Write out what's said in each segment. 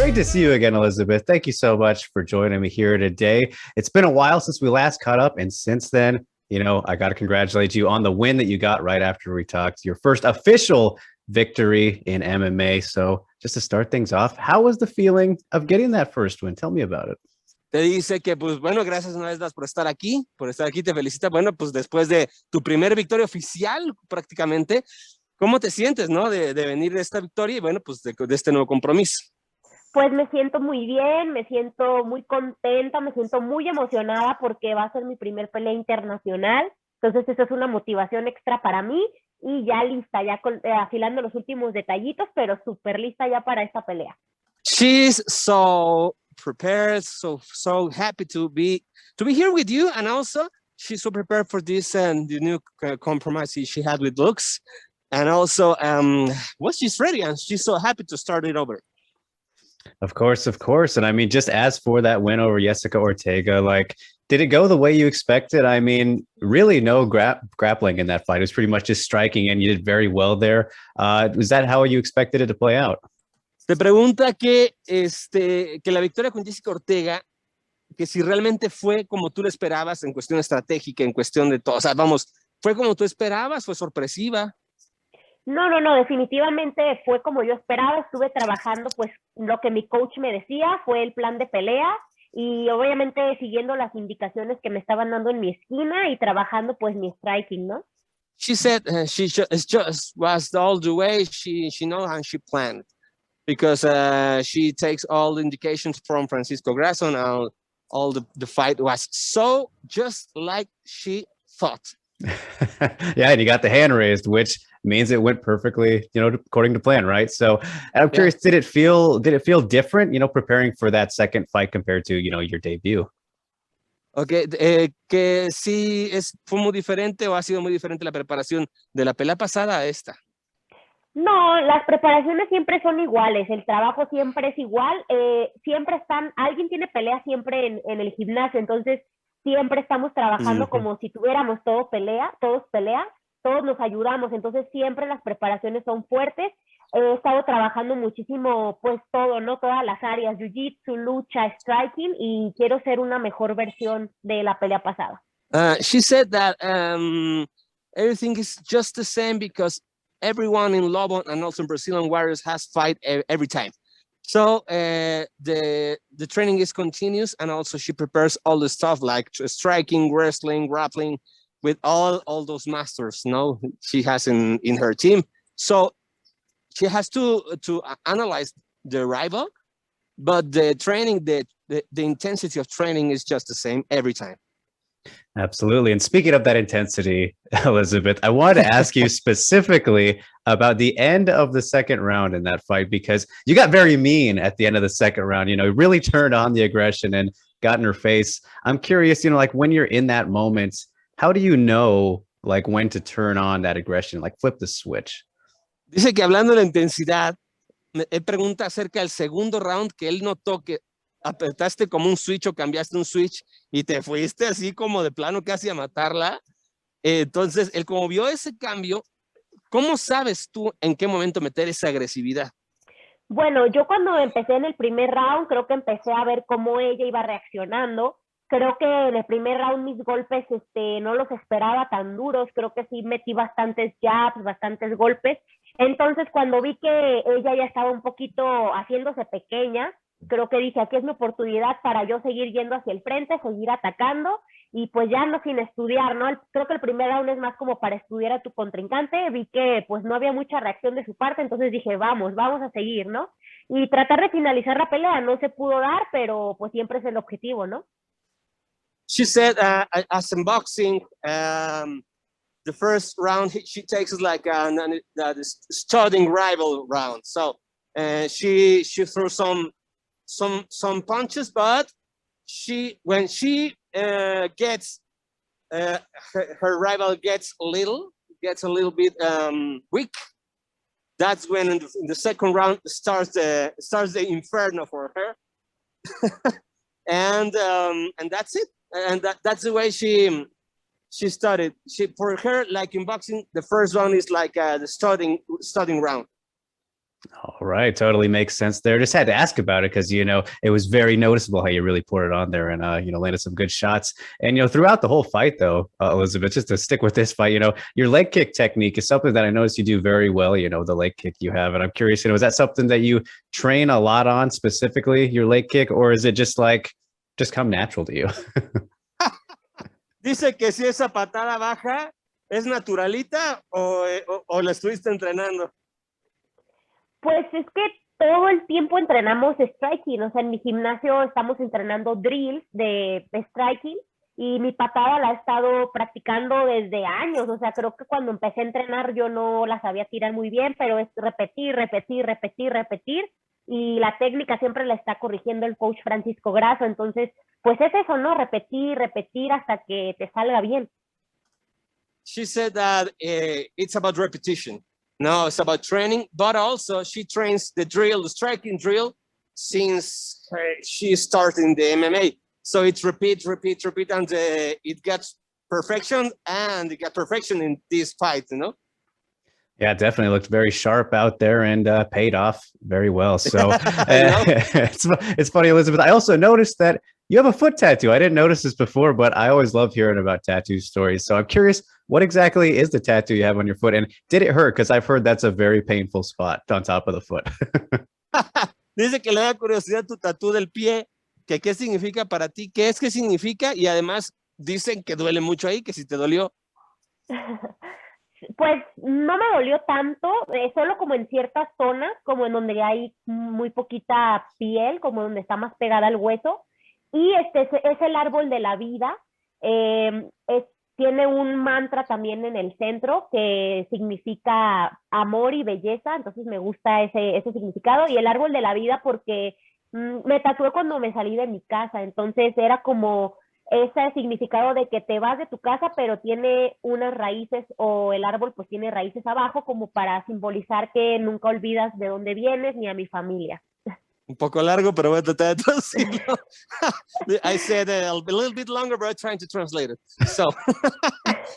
Great to see you again, Elizabeth. Thank you so much for joining me here today. It's been a while since we last caught up, and since then, I got to congratulate you on the win that you got right after we talked, your first official victory in MMA. So just to start things off, how was the feeling of getting that first win? Tell me about it. Te dice que, pues, bueno, gracias una vez más por estar aquí, te felicita. Bueno, pues después de tu primer victoria oficial, prácticamente, ¿cómo te sientes, no? De venir de esta victoria y, bueno, pues de este nuevo compromiso. Pues me siento muy bien, me siento muy contenta, me siento muy emocionada porque va a ser mi primer pelea internacional. Entonces eso es una motivación extra para mí y ya lista, ya afilando los últimos detallitos, pero súper lista ya para esta pelea. She's so prepared, so happy to be here with you, and also she's so prepared for this and the new compromise she had with looks, and also well, she's ready and she's so happy to start it over. Of course. And I mean, just as for that win over Jessica Ortega, like, did it go the way you expected? I mean, really no grappling in that fight. It was pretty much just striking, and you did very well there. Was that how you expected it to play out? Te pregunta que la victoria con Jessica Ortega, que si realmente fue como tú lo esperabas en cuestión estratégica, en cuestión de todo. O sea, vamos, ¿fue como tú esperabas? ¿Fue sorpresiva? No, definitivamente fue como yo esperaba. Estuve trabajando pues lo que mi coach me decía, fue el plan de pelea y obviamente siguiendo las indicaciones que me estaban dando en mi esquina y trabajando pues mi striking, ¿no? She said she just was all the way she knows and she planned, because she takes all the indications from Francisco Grasso, and all the fight was so just like she thought. Yeah, and you got the hand raised, which means it went perfectly, according to plan, right? So I'm curious, did it feel different, preparing for that second fight compared to, your debut? Okay, que sí fue muy diferente o ha sido muy diferente la preparación de la pelea pasada a esta. No, las preparaciones siempre son iguales, el trabajo siempre es igual, siempre alguien tiene pelea siempre en el gimnasio, entonces siempre estamos trabajando como si tuviéramos todos pelea, todos nos ayudamos, entonces siempre las preparaciones son fuertes. He estado trabajando muchísimo, pues todo, ¿no? Todas las áreas, jiu-jitsu, lucha, striking, y quiero ser una mejor versión de la pelea pasada. She said that everything is just the same because everyone in Lobo and also in Brazilian Warriors has fight every time. So the training is continuous, and also she prepares all the stuff like striking, wrestling, grappling with all those masters, she has in her team. So she has to analyze the rival, but the training, the intensity of training is just the same every time. Absolutely. And speaking of that intensity, Elizabeth, I wanted to ask you specifically about the end of the second round in that fight, because you got very mean at the end of the second round, really turned on the aggression and got in her face. I'm curious, like, when you're in that moment, how do you know, like, when to turn on that aggression, like flip the switch? Dice que hablando de la intensidad, él pregunta acerca del segundo round, que él notó que apretaste como un switch o cambiaste un switch y te fuiste así como de plano casi a matarla. Entonces, él como vio ese cambio, ¿cómo sabes tú en qué momento meter esa agresividad? Bueno, yo cuando empecé en el primer round, creo que empecé a ver cómo ella iba reaccionando. Creo que en el primer round mis golpes no los esperaba tan duros. Creo que sí metí bastantes jabs, bastantes golpes. Entonces, cuando vi que ella ya estaba un poquito haciéndose pequeña, creo que dije, aquí es mi oportunidad para yo seguir yendo hacia el frente, seguir atacando y pues ya no sin estudiar, ¿no? Creo que el primer round es más como para estudiar a tu contrincante. Vi que pues no había mucha reacción de su parte, entonces dije, vamos a seguir, ¿no? Y tratar de finalizar la pelea. No se pudo dar, pero pues siempre es el objetivo, ¿no? She said, as in boxing, the first round she takes is like a starting rival round. So she threw some punches, but when she gets her rival gets a little bit weak, that's when in the second round starts the inferno for her. and that's it, and that's the way she started. For her, like in boxing, the first round is like the starting round. All right, totally makes sense there. Just had to ask about it because it was very noticeable how you really put it on there and landed some good shots. And throughout the whole fight, though, Elizabeth, just to stick with this fight, your leg kick technique is something that I noticed you do very well. The leg kick you have, and I'm curious, is that something that you train a lot on specifically, your leg kick, or is it just come natural to you? Dice que si esa patada baja es naturalita o la estuviste entrenando. Pues es que todo el tiempo entrenamos striking, o sea, en mi gimnasio estamos entrenando drills de striking y mi patada la he estado practicando desde años, o sea, creo que cuando empecé a entrenar yo no la sabía tirar muy bien, pero es repetir, repetir, repetir, repetir y la técnica siempre la está corrigiendo el coach Francisco Grasso, entonces, pues es eso, ¿no? Repetir, repetir hasta que te salga bien. She said that it's about repetition. No, it's about training, but also she trains the striking drill, since she started in the MMA. So it's repeat, repeat, repeat, and it gets perfection, and it got perfection in this fight, Yeah, it definitely looked very sharp out there and paid off very well. So it's funny, Elizabeth. I also noticed that you have a foot tattoo. I didn't notice this before, but I always love hearing about tattoo stories. So I'm curious, what exactly is the tattoo you have on your foot? And did it hurt? Because I've heard that's a very painful spot on top of the foot. Dice que le da curiosidad tu tatú del pie, que qué significa para ti, qué es que significa, y además dicen que duele mucho ahí, que si te dolió. Pues no me dolió tanto, solo como en ciertas zonas, como en donde hay muy poquita piel, como donde está más pegada al hueso. Y es el árbol de la vida. Tiene un mantra también en el centro que significa amor y belleza, entonces me gusta ese significado. Y el árbol de la vida porque me tatué cuando me salí de mi casa, entonces era como ese significado de que te vas de tu casa, pero tiene unas raíces, o el árbol pues tiene raíces abajo, como para simbolizar que nunca olvidas de dónde vienes ni a mi familia. Un poco largo, pero voy a tratar de traducirlo. I said a little bit longer, but I'm trying to translate it. So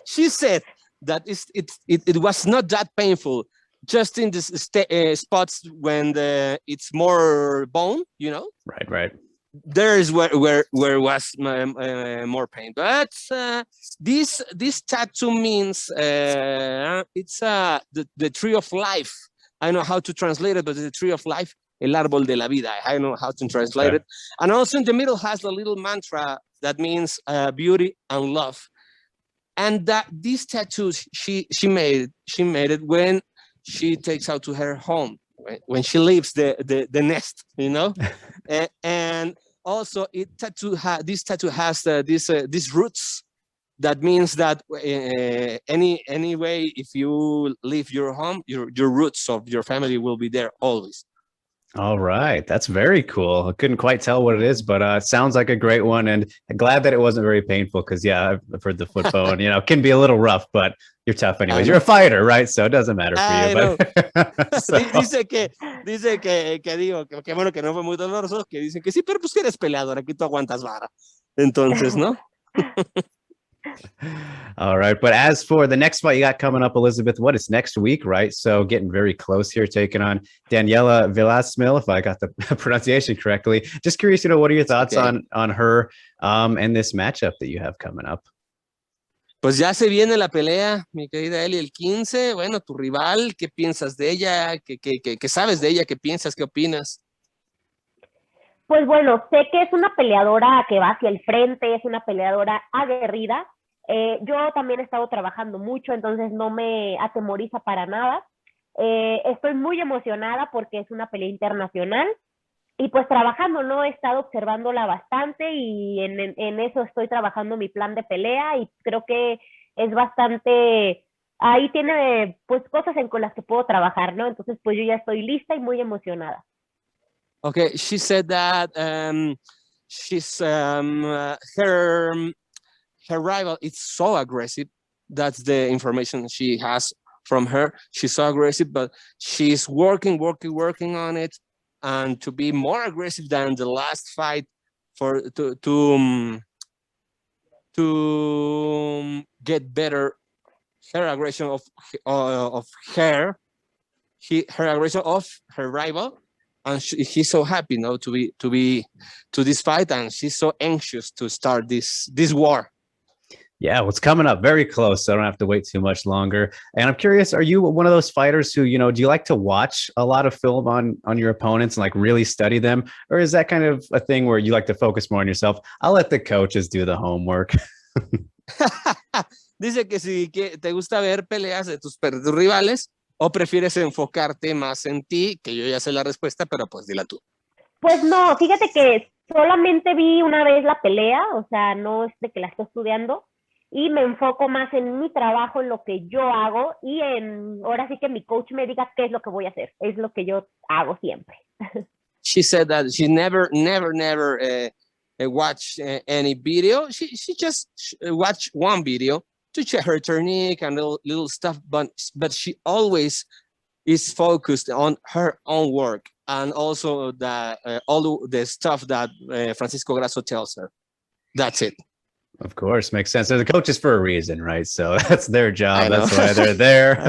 she said that it was not that painful, just in this spots when it's more bone, Right. There is where was more pain, but this tattoo means it's the tree of life. I know how to translate it, but the tree of life, el árbol de la vida. I know how to translate it. And also in the middle has a little mantra that means beauty and love. And that these tattoos she made it when she takes out to her home, when she leaves the nest, and also this tattoo has these roots. That means that anyway, if you leave your home, your roots of your family will be there always. All right. That's very cool. I couldn't quite tell what it is, but it sounds like a great one. And glad that it wasn't very painful because, yeah, I've heard the foot bone, can be a little rough, but you're tough anyways. You're a fighter, right? So it doesn't matter for you. But, so. Dice que digo, que bueno que no fue muy doloroso, que dicen que sí, pero pues que eres peleador, aquí tú aguantas vara. Entonces, ¿no? All right. But as for the next fight you got coming up, Elizabeth, what is next week, right? So getting very close here, taking on Daniela Vilasmil, if I got the pronunciation correctly. Just curious, what are your thoughts on her and this matchup that you have coming up? Pues ya se viene la pelea, mi querida Eli, el 15. Bueno, tu rival, ¿qué piensas de ella? ¿Qué sabes de ella? ¿Qué piensas? ¿Qué opinas? Pues bueno, sé que es una peleadora que va hacia el frente, es una peleadora aguerrida. Yo también he estado trabajando mucho, entonces no me atemoriza para nada. Estoy muy emocionada porque es una pelea internacional y pues trabajando, ¿no? He estado observándola bastante y en eso estoy trabajando mi plan de pelea y creo que es bastante... Ahí tiene pues cosas con las que puedo trabajar, ¿no? Entonces pues yo ya estoy lista y muy emocionada. Okay, she said that she's her rival is so aggressive. That's the information she has from her. She's so aggressive, but she's working on it, and to be more aggressive than the last fight to get better her aggression of her. her aggression of her rival, and he's so happy, to this fight, and she's so anxious to start this war. Yeah, well, it's coming up very close, so I don't have to wait too much longer. And I'm curious, are you one of those fighters who, do you like to watch a lot of film on your opponents and like really study them? Or is that kind of a thing where you like to focus more on yourself? I'll let the coaches do the homework. Dice que si te gusta ver peleas de tus rivales o prefieres enfocarte más en ti, que yo ya sé la respuesta, pero pues dila tú. Pues no, fíjate que solamente vi una vez la pelea, o sea, no es de que la estoy estudiando, y me enfoco más en mi trabajo, en lo que yo hago, y ahora sí que mi coach me diga qué es lo que voy a hacer, es lo que yo hago siempre. She said that she never watched any video. She just watched one video to check her technique and little stuff, but she always is focused on her own work and also all the stuff that Francisco Grasso tells her. That's it. Of course, makes sense. They're the coaches for a reason, right? So that's their job. That's why they're there.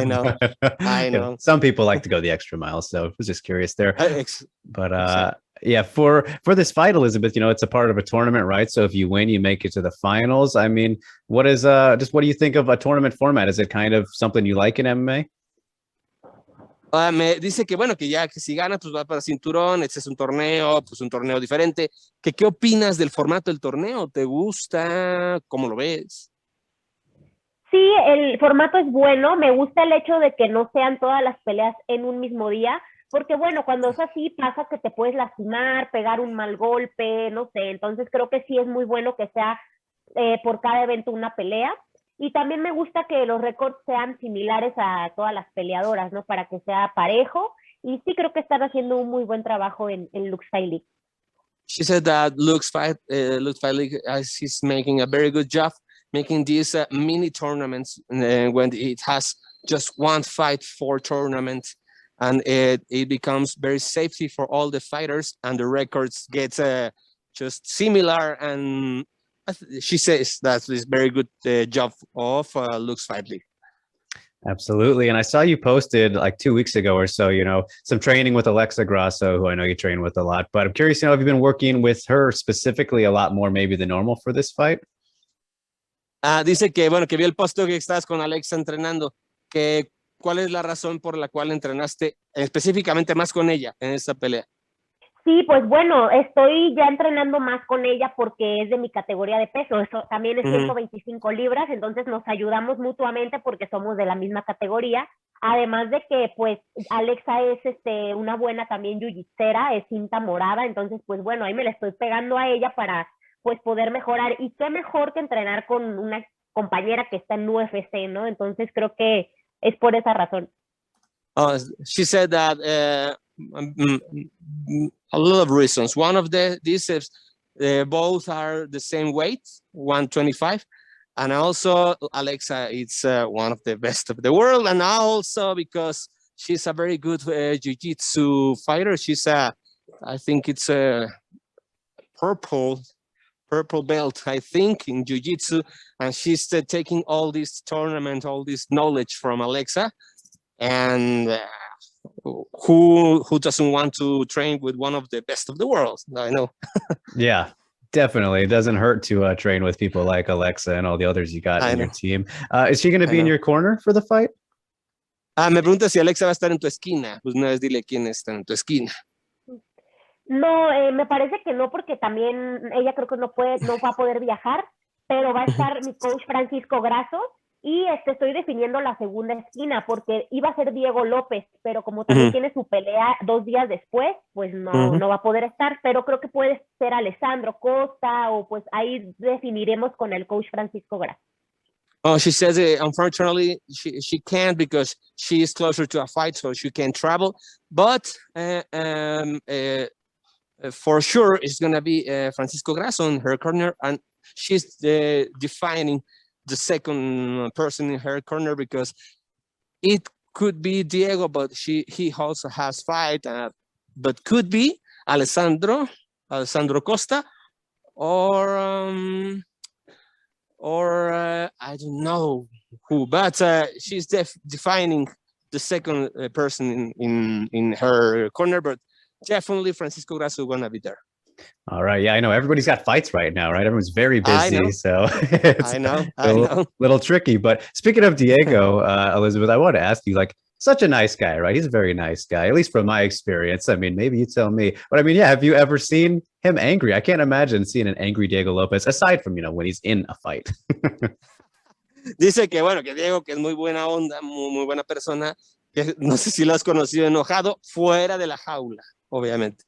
I know. Some people like to go the extra mile, so I was just curious there. But exactly. Yeah, for this fight, Elizabeth, it's a part of a tournament, right? So if you win, you make it to the finals. I mean, what do you think of a tournament format? Is it kind of something you like in MMA? Me dice que bueno, que si gana, pues va para cinturón, este es un torneo diferente. ¿Qué opinas del formato del torneo? ¿Te gusta? ¿Cómo lo ves? Sí, el formato es bueno, me gusta el hecho de que no sean todas las peleas en un mismo día, porque bueno, cuando es así pasa que te puedes lastimar, pegar un mal golpe, no sé, entonces creo que sí es muy bueno que sea por cada evento una pelea. Y también me gusta que los récords sean similares a todas las peleadoras, ¿no? Para que sea parejo. Y sí creo que están haciendo un muy buen trabajo en Lux Fight League. She said that Lux Fight League is making a very good job making these mini tournaments when it has just one fight for tournament, and it becomes very safety for all the fighters, and the records get just similar, and she says that is very good job of Lux Fight League. Absolutely. And I saw you posted like 2 weeks ago or so, some training with Alexa Grasso, who I know you train with a lot, but I'm curious, have you been working with her specifically a lot more maybe than normal for this fight? Dice que, bueno, que vio el post que estás con Alexa entrenando, que ¿cuál es la razón por la cual entrenaste específicamente más con ella en esta pelea? Sí, pues bueno, estoy ya entrenando más con ella porque es de mi categoría de peso, eso también es 125 libras, entonces nos ayudamos mutuamente porque somos de la misma categoría, además de que pues Alexa es una buena también jiu-jitsera, es cinta morada, entonces pues bueno, ahí me la estoy pegando a ella para pues poder mejorar, y qué mejor que entrenar con una compañera que está en UFC, ¿no? Entonces creo que es por esa razón. She said that a lot of reasons. One of these is both are the same weight, 125, and also Alexa is one of the best of the world, and also because she's a very good jiu-jitsu fighter. She's I think it's a purple belt, I think, in jiu-jitsu, and she's taking all this tournament, all this knowledge from Alexa, and who doesn't want to train with one of the best of the world? I know. Yeah, definitely. It doesn't hurt to train with people like Alexa and all the others you got in your team. Is she going to be in your corner for the fight? Me pregunta si Alexa va a estar en tu esquina. Pues una vez dile quién está en tu esquina. No, me parece que no, porque también ella creo que no va a poder viajar, pero va a estar mi coach Francisco Grasso, y estoy definiendo la segunda esquina, porque iba a ser Diego Lopes, pero como también tiene su pelea 2 días después, pues no va a poder estar, pero creo que puede ser Alessandro Costa, o pues ahí definiremos con el coach Francisco Grasso. Oh, she says unfortunately she can't because she is closer to a fight, so she can't travel, but for sure it's going to be Francisco Grasso in her corner, and she's defining the second person in her corner, because it could be Diego, but he also has fight, but could be Alessandro Costa, or I don't know who, but she's defining the second person in her corner, but definitely Francisco Grasso gonna be there. All right. Yeah, I know everybody's got fights right now, right? Everyone's very busy, so it's I know. a little tricky. But speaking of Diego, Elizabeth, I want to ask you, like, such a nice guy, right? He's a very nice guy, at least from my experience. I mean, maybe you tell me, but I mean, yeah, have you ever seen him angry? I can't imagine seeing an angry Diego Lopes, aside from, when he's in a fight. Dice que bueno, que Diego, que es muy buena onda, muy buena persona, que no sé si lo has conocido enojado fuera de la jaula, obviamente.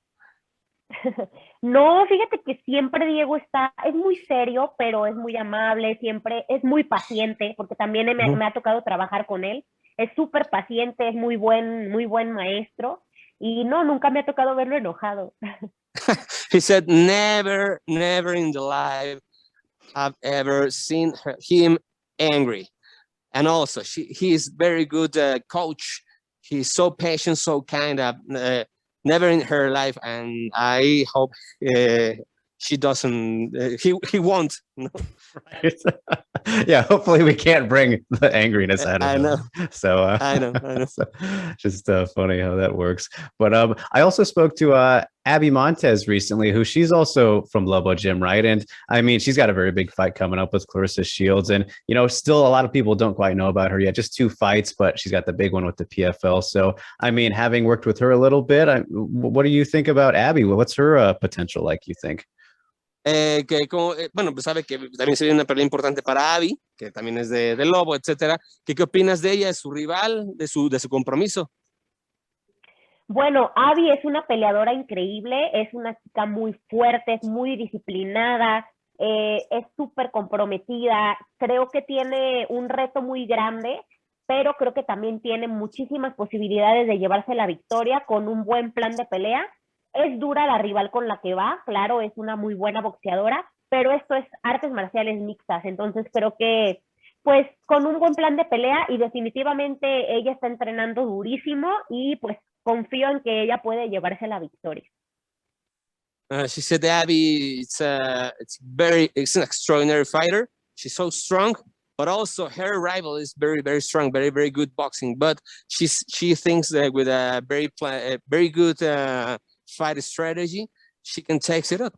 No, fíjate que siempre Diego es muy serio, pero es muy amable, siempre es muy paciente, porque también me ha tocado trabajar con él. Es súper paciente, es muy buen maestro, y no, nunca me ha tocado verlo enojado. He said, never in the life I've ever seen him angry. And also, he is very good coach. He's so patient, so kind of, never in her life, and I hope she doesn't, he won't. Right. Yeah, hopefully we can't bring the angriness out of him. So I know. So, just funny how that works. But I also spoke to Abby Montes recently, who she's also from Lobo Gym, right? And I mean, she's got a very big fight coming up with Clarissa Shields, and still a lot of people don't quite know about her yet. Just 2 fights, but she's got the big one with the PFL. So I mean, having worked with her a little bit, what do you think about Abby? What's her potential like, you think? Bueno, pues sabe que también sería una pelea importante para Abby, que también es de Lobo, etcétera. ¿Qué opinas de ella, de su rival, de su compromiso? Bueno, Abby es una peleadora increíble, es una chica muy fuerte, es muy disciplinada, es súper comprometida. Creo que tiene un reto muy grande, pero creo que también tiene muchísimas posibilidades de llevarse la victoria con un buen plan de pelea. Es dura la rival con la que va, claro, es una muy buena boxeadora, pero esto es artes marciales mixtas, entonces creo que pues con un buen plan de pelea, y definitivamente ella está entrenando durísimo, y pues confío en que ella puede llevarse la victoria. She said Abby, it's an extraordinary fighter. She's so strong, but also her rival is very, very strong, very, very good boxing. But she thinks that with a very good fight strategy, she can take it up.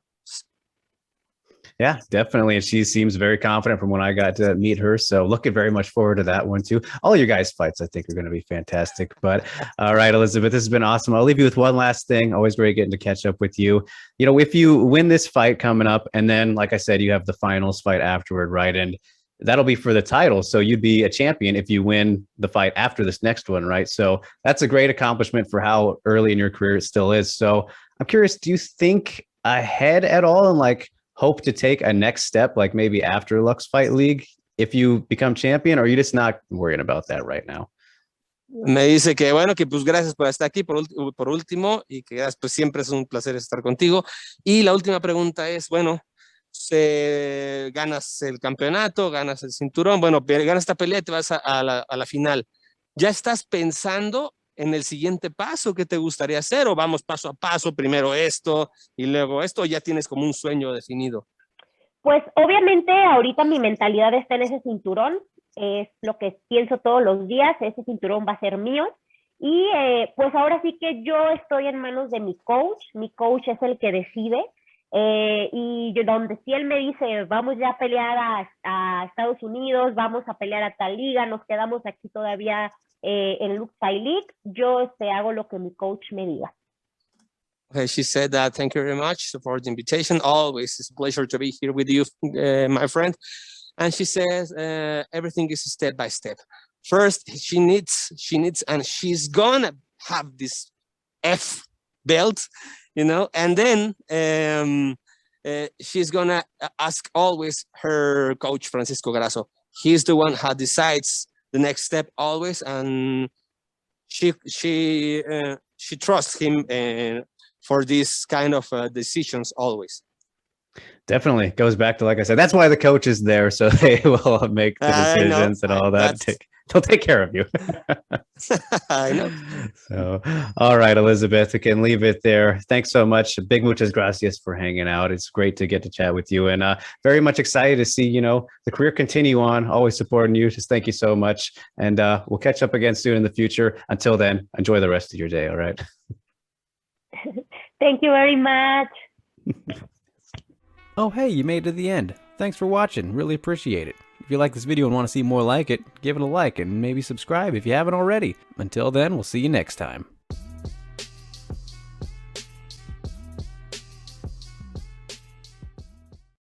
Yeah, definitely. And she seems very confident from when I got to meet her. So looking very much forward to that one too. All your guys' fights, I think, are going to be fantastic. But all right, Elizabeth, this has been awesome. I'll leave you with one last thing. Always great getting to catch up with you. If you win this fight coming up, and then, like I said, you have the finals fight afterward, right? And that'll be for the title. So you'd be a champion if you win the fight after this next one, right? So that's a great accomplishment for how early in your career it still is. So I'm curious, do you think ahead at all, and hope to take a next step, like maybe after Lux Fight League, if you become champion, or are you just not worrying about that right now? Me dice que bueno, que pues gracias por estar aquí por último, y que pues siempre es un placer estar contigo. Y la última pregunta es, bueno, ganas el campeonato, ganas el cinturón, bueno, ganas esta pelea y te vas a la final. ¿Ya estás pensando en el siguiente paso que te gustaría hacer, o vamos paso a paso, primero esto y luego esto, o ya tienes como un sueño definido? Pues obviamente ahorita mi mentalidad está en ese cinturón, es lo que pienso todos los días, ese cinturón va a ser mío, y pues ahora sí que yo estoy en manos de mi coach es el que decide, y donde si él me dice, vamos ya a pelear a Estados Unidos, vamos a pelear a tal liga, nos quedamos aquí todavía en Lux Fight League, yo hago lo que mi coach me diga. Okay, she said that, thank you very much for the invitation. Always, it's a pleasure to be here with you, my friend. And she says, everything is step by step. First, she needs, and she's gonna have this F belt, and then she's gonna ask always her coach, Francisco Grasso. He's the one who decides the next step always, and she trusts him for these kind of decisions always. Definitely goes back to, like I said, that's why the coach is there, so they will make the I know. decisions and all that. That's They'll take care of you. I know. So, all right, Elizabeth, we can leave it there. Thanks so much. Big muchas gracias for hanging out. It's great to get to chat with you, and very much excited to see, the career continue on. Always supporting you. Just thank you so much, and we'll catch up again soon in the future. Until then, enjoy the rest of your day. All right. Thank you very much. Oh, hey, you made it to the end. Thanks for watching. Really appreciate it. If you like this video and want to see more like it, give it a like and maybe subscribe if you haven't already. Until then, we'll see you next time.